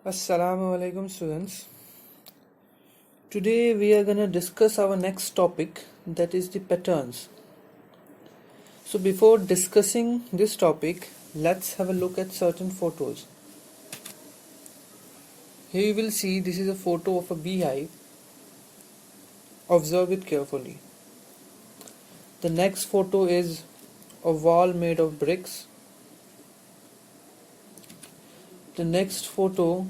Assalamu alaikum students. Today we are going to discuss our next topic, that is the patterns. So before discussing this topic, let's have a look at certain photos. Here you will see this is a photo of a beehive. Observe it carefully. The next photo is a wall made of bricks. The next photo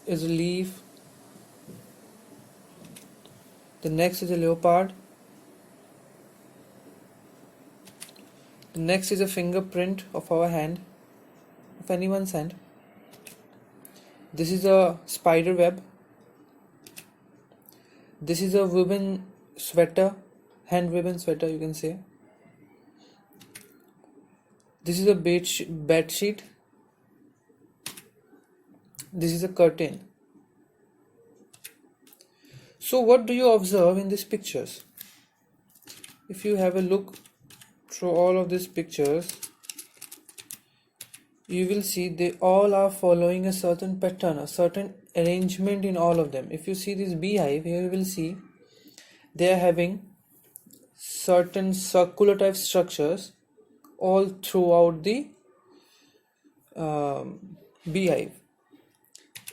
is a leaf. The next is a leopard. The next is a fingerprint of our hand, of anyone's hand. This is a spider web. This is a woven sweater, hand woven sweater you can say. This is a bed sheet. This is a curtain. So what do you observe in these pictures? If you have a look through all of these pictures, you will see they all are following a certain pattern, a certain arrangement in all of them. If you see this beehive, here you will see they are having certain circular type structures all throughout the beehive.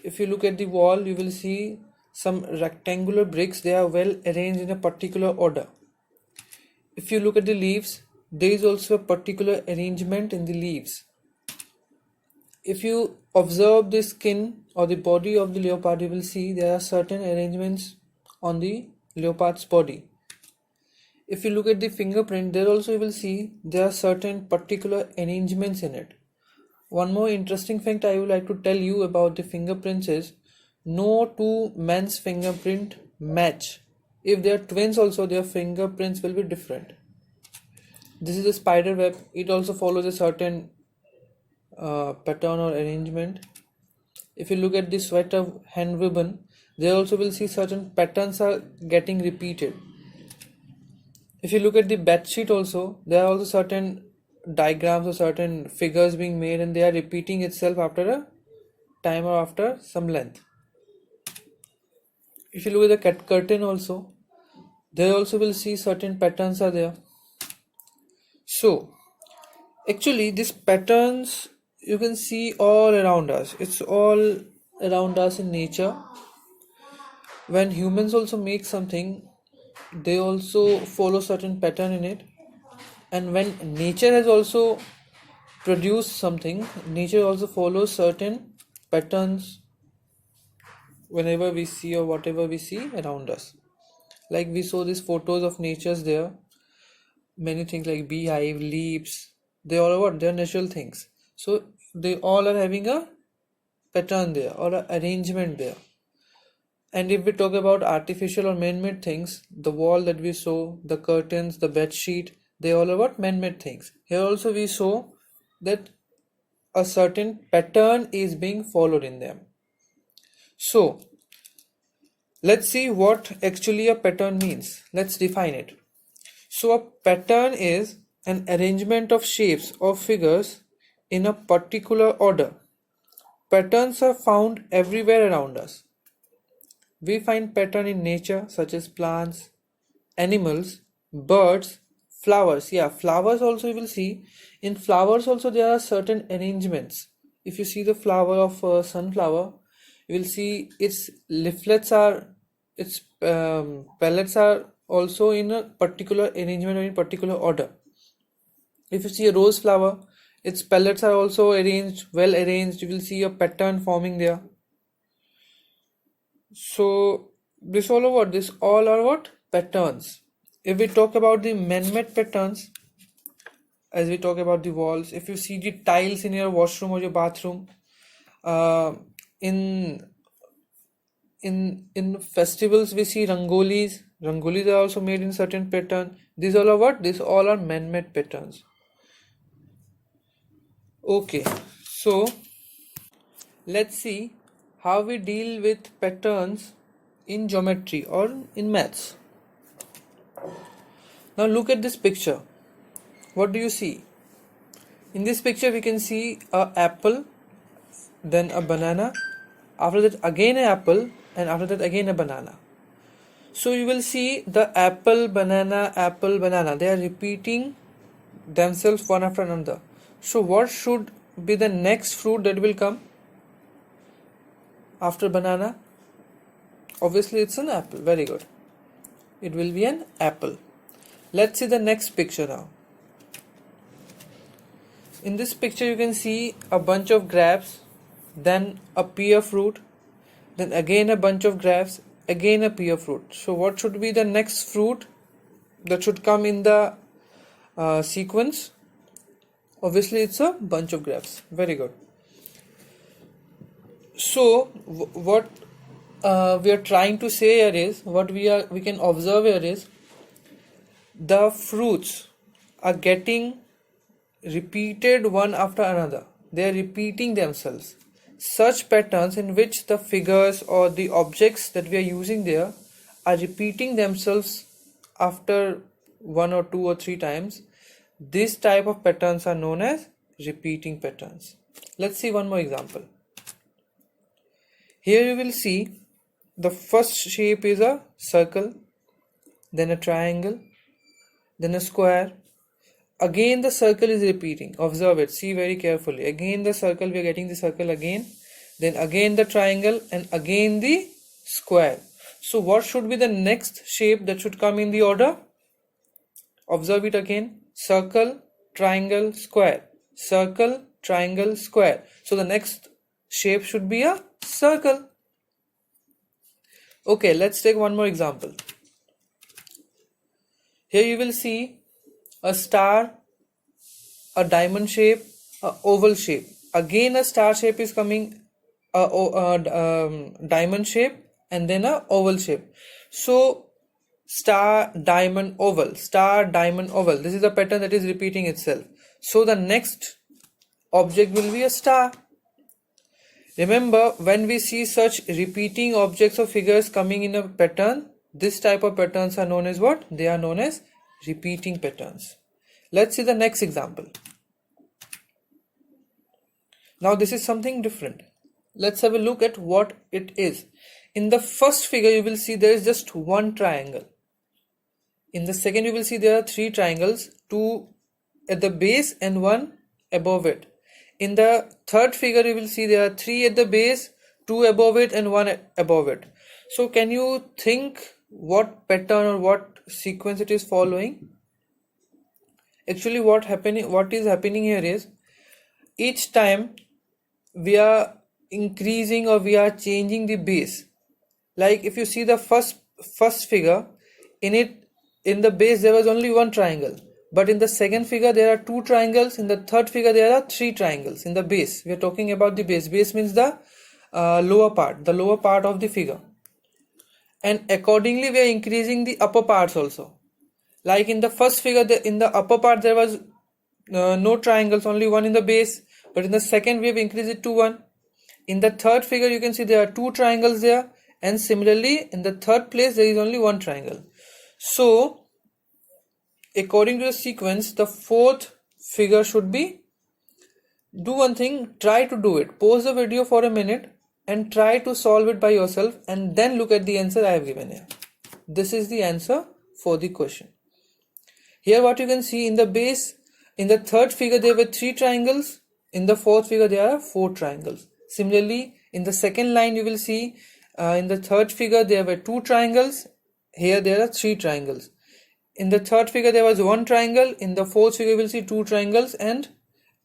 If you look at the wall, you will see some rectangular bricks. They are well arranged in a particular order. If you look at the leaves, there is also a particular arrangement in the leaves. If you observe the skin or the body of the leopard, you will see there are certain arrangements on the leopard's body. If you look at the fingerprint, there also you will see there are certain particular arrangements in it. One more interesting fact I would like to tell you about the fingerprints is no two men's fingerprint match. If they are twins also, their fingerprints will be different. This is a spider web. It also follows a certain pattern or arrangement. If you look at the sweater hand ribbon, there also will see certain patterns are getting repeated. If you look at the bed sheet also, there are also certain diagrams or certain figures being made and they are repeating itself after a time or after some length. If you look at the curtain also, there also will see certain patterns are there. So actually these patterns you can see all around us. It's all around us in nature. When humans also make something, they also follow certain pattern in it. And when nature has also produced something, nature also follows certain patterns whenever we see or whatever we see around us. Like we saw these photos of natures there. Many things like beehive, leaves, they all are what? They are natural things. So they all are having a pattern there or an arrangement there. And if we talk about artificial or man-made things, the wall that we saw, the curtains, the bed sheet, they all are what? Man-made things. Here also we saw that a certain pattern is being followed in them. So let's see what actually a pattern means. Let's define it. So a pattern is an arrangement of shapes or figures in a particular order. Patterns are found everywhere around us. We find pattern in nature such as plants, animals, birds, flowers. Yeah, flowers also you will see. In flowers also there are certain arrangements. If you see the flower of a sunflower, you will see its leaflets are, its pellets are also in a particular arrangement or in particular order. If you see a rose flower, its pellets are also arranged, well arranged. You will see a pattern forming there. So this all are what? This all are what? Patterns. If we talk about the man-made patterns, as we talk about the walls, if you see the tiles in your washroom or your bathroom, in festivals we see rangolis. Rangolis are also made in certain pattern. These all are what? These all are man-made patterns. Okay, so let's see how we deal with patterns in geometry or in maths. Now look at this picture. What do you see? In this picture we can see a apple, then a banana, after that again an apple, and after that again a banana. So you will see the apple, banana, they are repeating themselves one after another. So what should be the next fruit that will come after banana? Obviously it's an apple. Very good. It will be an apple. Let's see the next picture now. In this picture you can see a bunch of grapes, then a pear fruit, then again a bunch of grapes, again a pear fruit. So what should be the next fruit that should come in the sequence? Obviously it's a bunch of grapes. Very good. So what we are trying to say here is, what we can observe here is, the fruits are getting repeated one after another. They are repeating themselves. Such patterns in which the figures or the objects that we are using there are repeating themselves after one or two or three times, this type of patterns are known as repeating patterns. Let's see one more example. Here you will see the first shape is a circle, then a triangle, then a square. Again the circle is repeating. Observe it, see very carefully. Again the circle, we are getting the circle again, then again the triangle, and again the square. So what should be the next shape that should come in the order? Observe it again. Circle, triangle, square. Circle, triangle, square. So the next shape should be a circle. Okay, let's take one more example. Here you will see a star, a diamond shape, a oval shape. Again a star shape is coming, a diamond shape, and then a oval shape. So star, diamond, oval, star, diamond, oval. This is a pattern that is repeating itself. So the next object will be a star. Remember, when we see such repeating objects or figures coming in a pattern, this type of patterns are known as what? They are known as repeating patterns. Let's see the next example. Now this is something different. Let's have a look at what it is. In the first figure you will see there is just one triangle. In the second you will see there are three triangles, two at the base and one above it. In the third figure you will see there are three at the base, two above it, and one above it. So can you think what pattern or what sequence it is following? Actually what is happening here is, each time we are increasing or we are changing the base. Like if you see the first figure, in the base there was only one triangle, but in the second figure there are two triangles, in the third figure there are three triangles. In the base, we are talking about the base. Base means the lower part of the figure, and accordingly we are increasing the upper parts also. Like in the first figure, in the upper part there was no triangles, only one in the base, but in the second we have increased it to one. In the third figure you can see there are two triangles there, and similarly in the third place there is only one triangle. So according to the sequence, the fourth figure should be, do one thing, try to do it, pause the video for a minute and try to solve it by yourself, and then look at the answer I have given here. This is the answer for the question. Here what you can see, in the base, in the third figure there were three triangles, in the fourth figure there are four triangles. Similarly in the second line you will see in the third figure there were two triangles, here there are three triangles. In the third figure there was one triangle, in the fourth figure you will see two triangles, and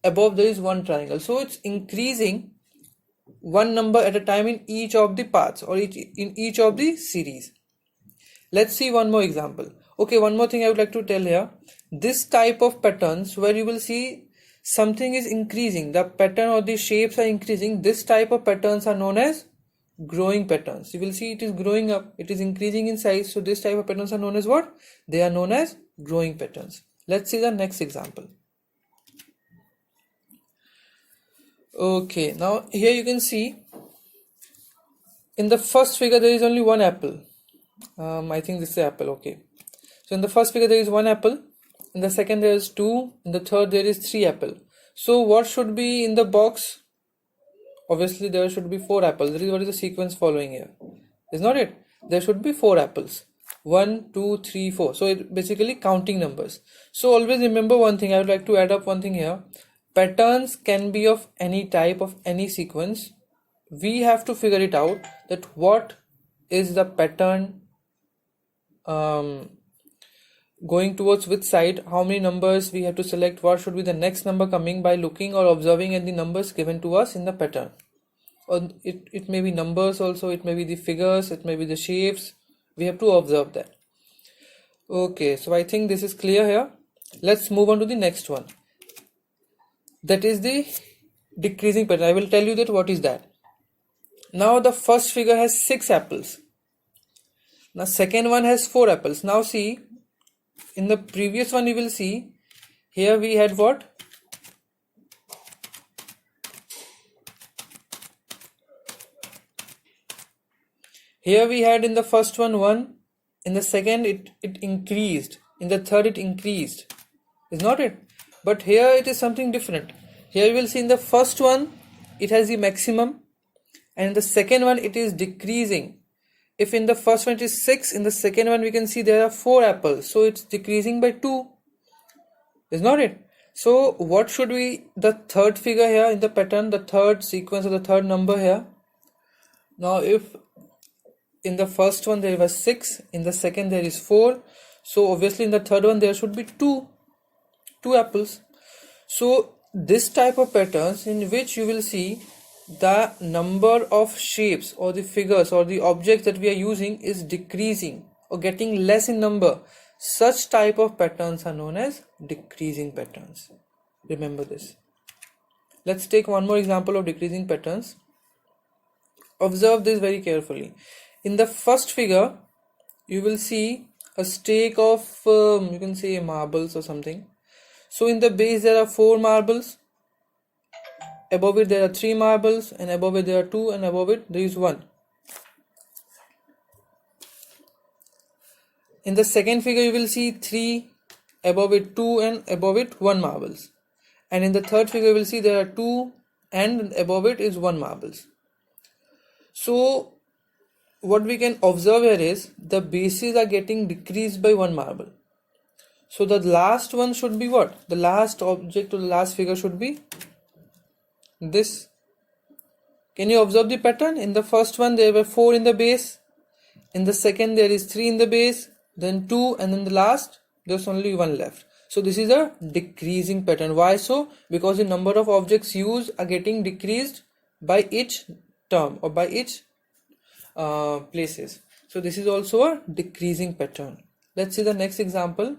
above there is one triangle. So it's increasing one number at a time in each of the parts or in each of the series. Let's see one more example. Okay, one more thing I would like to tell here. This type of patterns where you will see something is increasing, the pattern or the shapes are increasing, this type of patterns are known as growing patterns. You will see it is growing up, it is increasing in size. So this type of patterns are known as what? They are known as growing patterns. Let's see the next example. Okay, now here you can see in the first figure there is only one apple. I think this is apple. Okay, so in the first figure there is one apple, in the second there is two, in the third there is three apple. So what should be in the box obviously there should be 4 apples. That is what is the sequence following here, is not it? There should be 4 apples. 1 2 3 4. So it basically counting numbers. So always remember one thing. I would like to add up one thing here. Patterns can be of any type, of any sequence. We have to figure it out that what is the pattern going towards which side, how many numbers we have to select, what should be the next number coming, by looking or observing at the numbers given to us in the pattern. Or it may be numbers also, it may be the figures, it may be the shapes. We have to observe that. Okay, so I think this is clear here. Let's move on to the next one. That is the decreasing pattern. I will tell you that what is that. Now the first figure has 6 apples. Now second one has 4 apples. Now see, in the previous one you will see, here we had what? Here we had in the first one 1, in the second it increased, in the third it increased, is not it? But here it is something different. Here you will see in the first one it has the maximum, and in the second one it is decreasing. If in the first one it is 6, in the second one we can see there are 4 apples, so it's decreasing by 2, is not it? So what should be the third figure here in the pattern, the third sequence or the third number here? Now if in the first one there was 6, in the second there is 4, so obviously in the third one there should be 2 apples. So this type of patterns in which you will see the number of shapes or the figures or the objects that we are using is decreasing or getting less in number, such type of patterns are known as decreasing patterns. Remember this. Let's take one more example of decreasing patterns. Observe this very carefully. In the first figure you will see a stake of you can say marbles or something. So in the base there are 4 marbles, above it there are 3 marbles, and above it there are 2, and above it there is 1. In the second figure you will see 3, above it 2, and above it 1 marbles. And in the third figure you will see there are 2, and above it is 1 marbles. So what we can observe here is the bases are getting decreased by 1 marble. So the last one should be what? The last object or the last figure should be this. Can you observe the pattern? In the first one there were 4 in the base, in the second there is 3 in the base, then 2, and then the last there's only 1 left. So this is a decreasing pattern. Why so? Because the number of objects used are getting decreased by each term or by each places. So this is also a decreasing pattern. Let's see the next example.